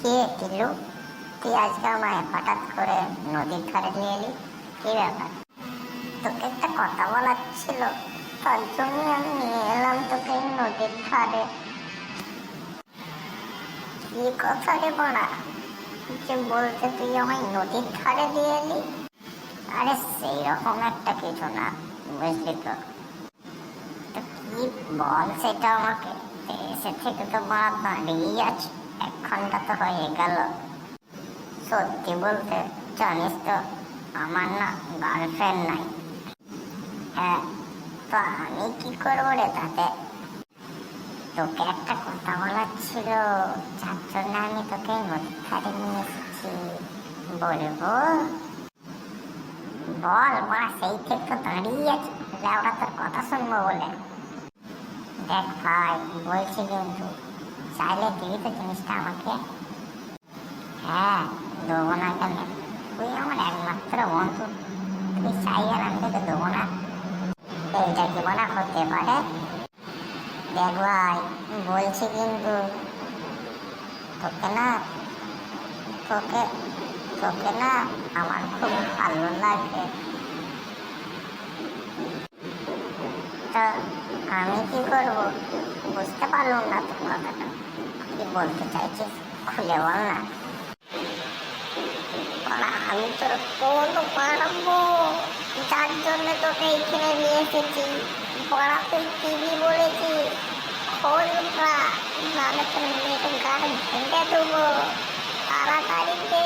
কে টিলু, তুই আজকে আমায় হঠাৎ করে নদীর ধারে নিয়ে এলি, কি ব্যাপার? তোকে একটা কথা বলার ছিল, তার জন্য আমি নিয়ে এলাম তোকে এই নদীর ধারে। কি কথা রে বড়া, যে বলতে তুই আমায় নদীর ধারে দিয়ে এলি? আরে সেই রকম একটা কিছু না, বুঝলি তো। তো কি বল সেটা আমাকে। এসে থেকে তো মা দাঁড়িয়েই আছে, 1 ঘন্টা তো হয়ে গেল। সত্যি বলতে জানিস তো, আমার না গার্লফ্রেন্ড নাই। হ্যাঁ, তো আমি কি করবো রে তাতে? তোকে একটা কথা বলার ছিল, যার জন্য আমি তোকে নদীর ধারে নিয়ে এসেছি। বলবো? বল মা, সেই থেকে তো দাঁড়িয়ে আছে, লেওড়া তোর কথা শুনবো বলে। দেখ ভাই, বলছি কিন্তু চাইলে দিবি তো জিনিসটা আমাকে? হ্যাঁ, দেবো না কেন? তুই আমার একমাত্র বন্ধু, তুই চাই আর আমি তোকে দেবো না? এইটা কি বলা হতে পারে? দেখ ভাই, বলছি কিন্তু তোকে না, তোকে তোকে না আমার খুব ভালো লাগে। তা আমি কি করবো? বুঝতে পারলাম না তোর কথাটা, কি বলতে চাইছিস, খুলে বল না। আমি তোর কোন পারবো, যার জন্য তোকে এখানে নিয়ে এসেছি। পড়া তুই টিভি বলেছিস, খোল না, নাহলে তোর মেয়েকে গান ভেঙে দেবো। তাড়াতাড়ি দে।